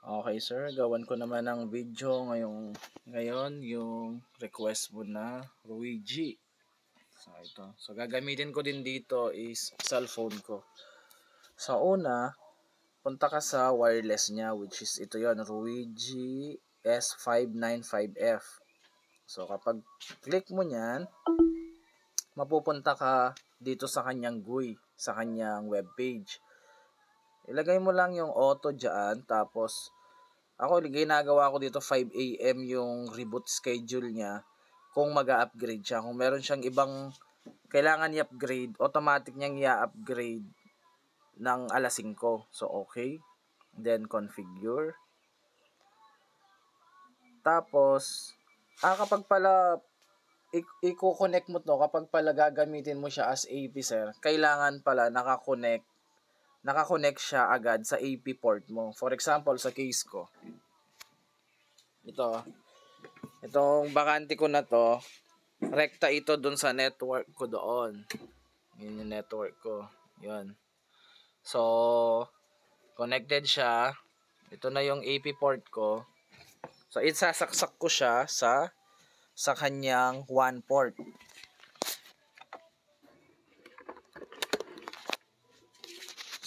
Okay sir, gawan ko naman ng video ngayon yung request mo na Ruigi. So ito. So gagamitin ko din dito is cellphone ko. Sa una, punta ka sa wireless niya which is ito yon, Ruigi S595F. So kapag click mo niyan, mapupunta ka dito sa kanyang GUI, sa kanyang webpage. Ilagay mo lang yung auto dyan, tapos ako ginagawa ko dito 5 AM yung reboot schedule niya kung mag-a-upgrade siya. Kung meron siyang ibang kailangan i-upgrade, automatic niyang i-upgrade ng alas 5. So okay. Then configure. Tapos kapag pala i-connect mo to, kapag pala gagamitin mo siya as AP sir, kailangan pala naka-connect siya agad sa AP port mo. For example, sa case ko, itong bakante ko na to, rekta ito dun sa network ko doon. Yun yung network ko. Yun. So, connected siya. Ito na yung AP port ko. So, isasaksak ko siya sa kanyang one port.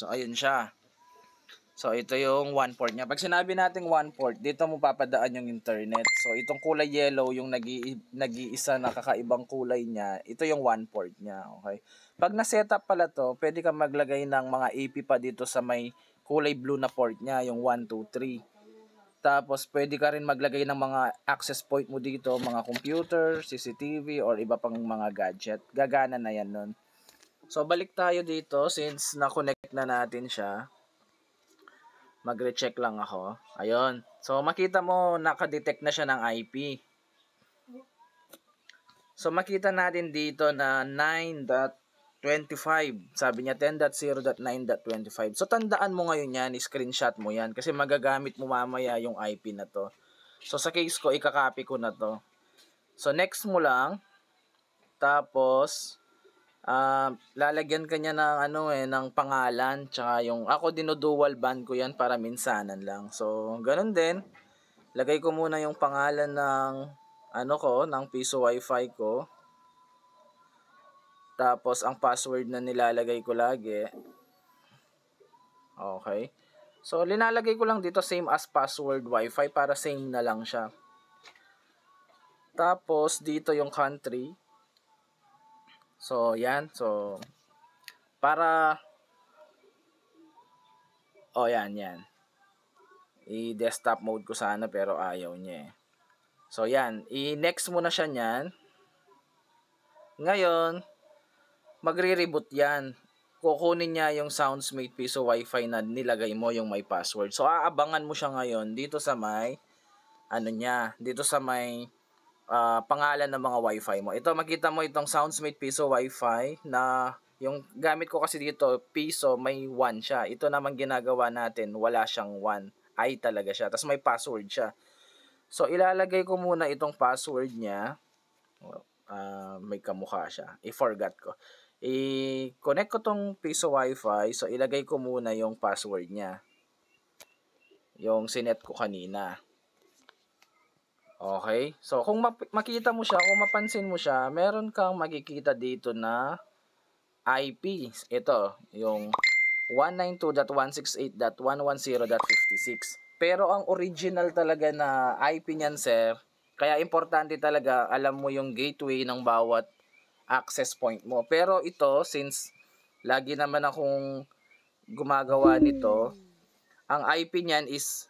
So, ayun siya. So, ito yung one port niya. Pag sinabi nating one port, dito mo papadaan yung internet. So, itong kulay yellow, yung nag-iisa na kakaibang kulay niya, ito yung one port niya. Okay? Pag na-setup pala to, pwede kang maglagay ng mga AP pa dito sa may kulay blue na port niya, yung 1, 2, 3. Tapos, pwede ka rin maglagay ng mga access point mo dito, mga computer, CCTV, or iba pang mga gadget. Gagana na yan nun. So, balik tayo dito since na-connect na natin siya. Mag-recheck lang ako. Ayun. So, makita mo, nakadetect na siya ng IP. So, makita natin dito na 9.25. Sabi niya 10.0.9.25. So, tandaan mo ngayon yan, screenshot mo yan. Kasi magagamit mo mamaya yung IP na to. So, sa case ko, ikakopy ko na to. So, next mo lang. Tapos, lalagyan ka niya ng pangalan, tsaka yung ako dino-dual band ko yan para minsanan lang. So, ganun din. Lagay ko muna yung pangalan ng ng piso wifi ko. Tapos, ang password na nilalagay ko lagi. Okay. So, linalagay ko lang dito same as password wifi para same na lang siya. Tapos, dito yung country. So, yan. So, para yan. I-desktop mode ko sana pero ayaw niya eh. So, yan. I-next mo na siya niyan. Ngayon, magre-reboot yan. Kukunin niya yung Soundsmate Piso Wi-Fi na nilagay mo yung may password. So, aabangan mo siya ngayon dito sa may dito sa may pangalan ng mga Wi-Fi mo. Ito, makita mo itong Soundsmate Piso Wi-Fi na yung gamit ko kasi dito, Piso, may 1 siya. Ito naman ginagawa natin, wala siyang 1. I talaga siya. Tapos may password siya. So, ilalagay ko muna itong password niya. May kamukha siya. I-forgot ko. I-connect ko tong Piso Wi-Fi. So, ilagay ko muna yung password niya. Yung sinet ko kanina. Okay? So, kung makita mo siya, kung mapansin mo siya, meron kang makikita dito na IP. Ito, yung 192.168.110.56. Pero ang original talaga na IP niyan, sir, kaya importante talaga alam mo yung gateway ng bawat access point mo. Pero ito, since lagi naman akong gumagawa nito, ang IP niyan is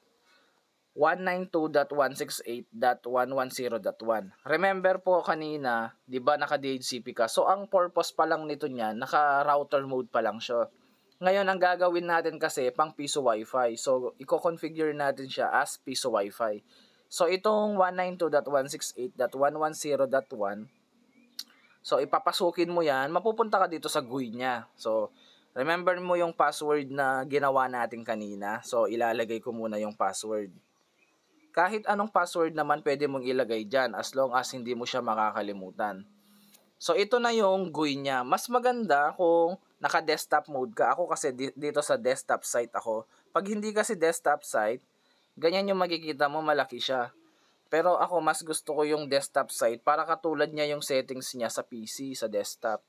192.168.110.1. Remember po kanina, 'di ba naka-DHCP ka? So ang purpose pa lang nito niyan, naka-router mode pa lang siya. Ngayon ang gagawin natin kasi pang Piso Wi-Fi. So i-configure natin siya as Piso Wi-Fi. So itong 192.168.110.1, so ipapasukin mo 'yan, mapupunta ka dito sa GUI niya. So remember mo yung password na ginawa natin kanina. So ilalagay ko muna yung password. Kahit anong password naman pwede mong ilagay dyan as long as hindi mo siya makakalimutan. So, ito na yung GUI niya. Mas maganda kung naka-desktop mode ka. Ako kasi dito sa desktop site ako. Pag hindi kasi desktop site, ganyan yung makikita mo, malaki siya. Pero ako, mas gusto ko yung desktop side para katulad niya yung settings niya sa PC, sa desktop.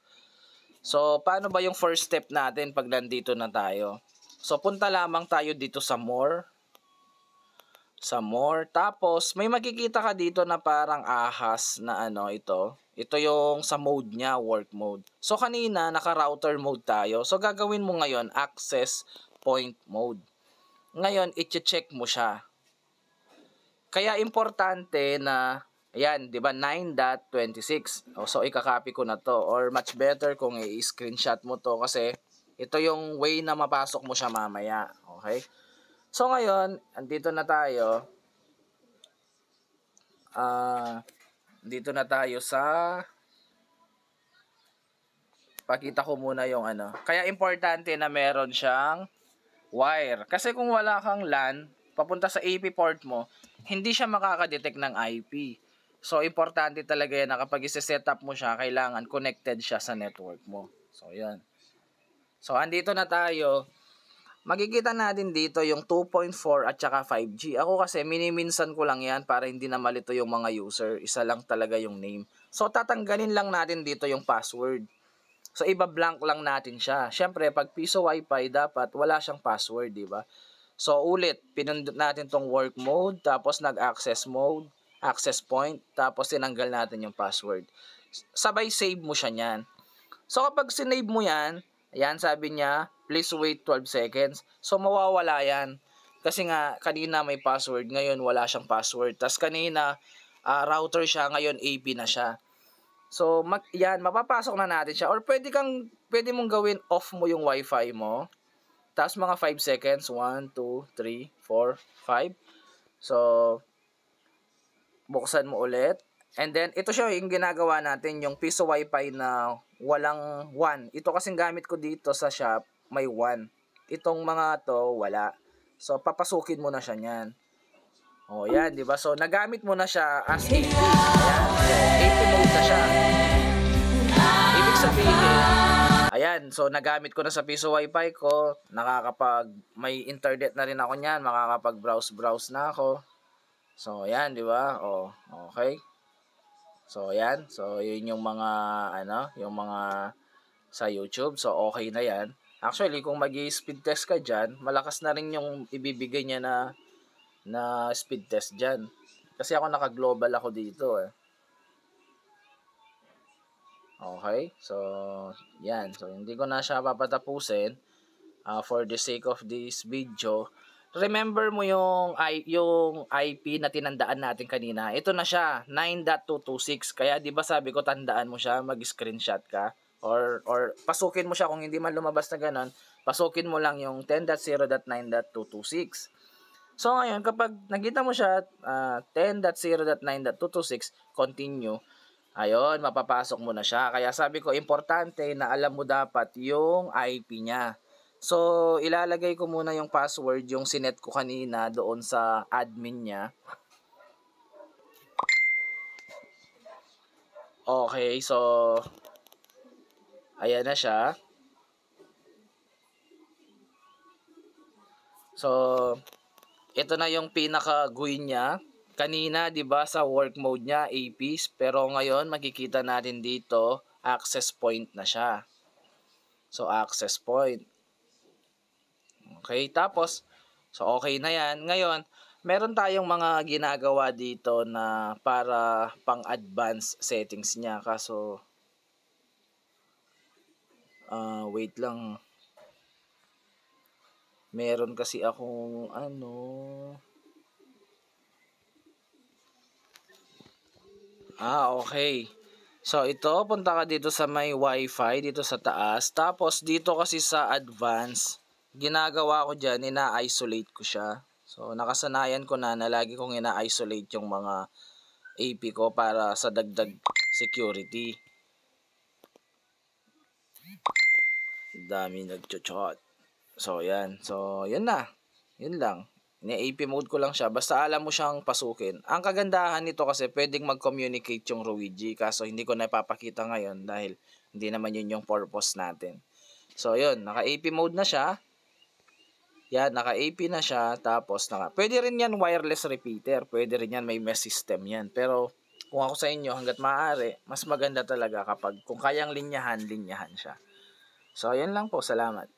So, paano ba yung first step natin pag nandito na tayo? So, punta lamang tayo dito sa more. Sa more. Tapos, may makikita ka dito na parang ahas na ano ito. Ito yung sa mode niya, work mode. So, kanina, naka-router mode tayo. So, gagawin mo ngayon, access point mode. Ngayon, i-check mo siya. Kaya importante na, ayan, di ba, 9.26. So, ikakopy ko na to. Or much better kung i-screenshot mo to kasi ito yung way na mapasok mo siya mamaya. Okay? So, ngayon, andito na tayo. Dito na tayo sa pakita ko muna yung ano. Kaya importante na meron siyang wire. Kasi kung wala kang LAN, papunta sa AP port mo, hindi siya makakadetect ng IP. So, importante talaga yan na kapag isi-set up mo siya, kailangan connected siya sa network mo. So, yan. So, andito na tayo. Makikita natin dito yung 2.4 at saka 5G. Ako kasi miniminsan ko lang yan para hindi na malito yung mga user. Isa lang talaga yung name. So, tatanggalin lang natin dito yung password. So, iba-blank lang natin siya. Siyempre, pag piso wifi, dapat wala siyang password, di ba? So, ulit, pinundot natin tong work mode, tapos nag-access mode, access point, tapos tinanggal natin yung password. Sabay save mo siya niyan. So, kapag sinave mo yan, ayan, sabi niya, please wait 12 seconds. So, mawawala yan. Kasi nga, kanina may password, ngayon wala siyang password. Tapos kanina, router siya, ngayon AP na siya. So, yan, mapapasok na natin siya. Or pwede mong gawin off mo yung wifi mo. Tapos mga 5 seconds, 1, 2, 3, 4, 5. So, buksan mo ulit. And then, ito siya yung ginagawa natin, yung piso wifi na walang 1. Ito kasing gamit ko dito sa shop, may 1. Itong mga to, wala. So, papasukin mo na siya niyan. O, yan, di ba? So, nagamit mo na siya as AP. Ayan, AP mode na siya. Ibig sabihin, ayan, so, nagamit ko na sa piso wifi ko. May internet na rin ako niyan. Makakapag-browse na ako. So, ayan, di ba? O, okay. So, ayan. So, yun yung mga, yung mga sa YouTube. So, okay na yan. Actually, kung mag-i-speed test ka dyan, malakas na rin yung ibibigay niya na speed test dyan. Kasi ako naka-global ako dito eh. Okay. So, yan. So, hindi ko na siya papatapusin. For the sake of this video, remember mo yung IP na tinandaan natin kanina. Ito na siya, 9.226. Kaya 'di ba sabi ko tandaan mo siya, mag-screenshot ka or pasukin mo siya kung hindi man lumabas na ganon. Pasukin mo lang yung 10.0.9.226. So ngayon kapag nakita mo siya 10.0.9.226, continue. Ayun, mapapasok mo na siya. Kaya sabi ko importante na alam mo dapat yung IP niya. So, ilalagay ko muna yung password, yung sinet ko kanina doon sa admin niya. Okay, so, ayan na siya. So, ito na yung pinaka-GUI niya. Kanina, 'di ba, sa work mode niya, APs, pero ngayon makikita natin dito, access point na siya. So, access point. Okay, tapos, so okay na yan. Ngayon, meron tayong mga ginagawa dito na para pang-advance settings niya. Kaso, wait lang. Meron kasi akong okay. So, ito, punta ka dito sa may wifi, dito sa taas. Tapos, dito kasi sa advance, ginagawa ko dyan, ina-isolate ko siya. So, nakasanayan ko na lagi kong ina-isolate yung mga AP ko para sa dagdag security. Dami nag-chat. So, yan. So, yun na. Yun lang. Ni-AP mode ko lang siya. Basta alam mo siyang pasukin. Ang kagandahan nito kasi pwedeng mag-communicate yung Roigi. Kaso hindi ko na ipapakita ngayon dahil hindi naman yun yung purpose natin. So, yun. Naka-AP mode na siya. Yan, naka-AP na siya, tapos pwede rin yan wireless repeater, pwede rin yan may mesh system yan. Pero kung ako sa inyo, hanggat maaari, mas maganda talaga kapag kung kayang linyahan, linyahan siya. So, ayan lang po, salamat.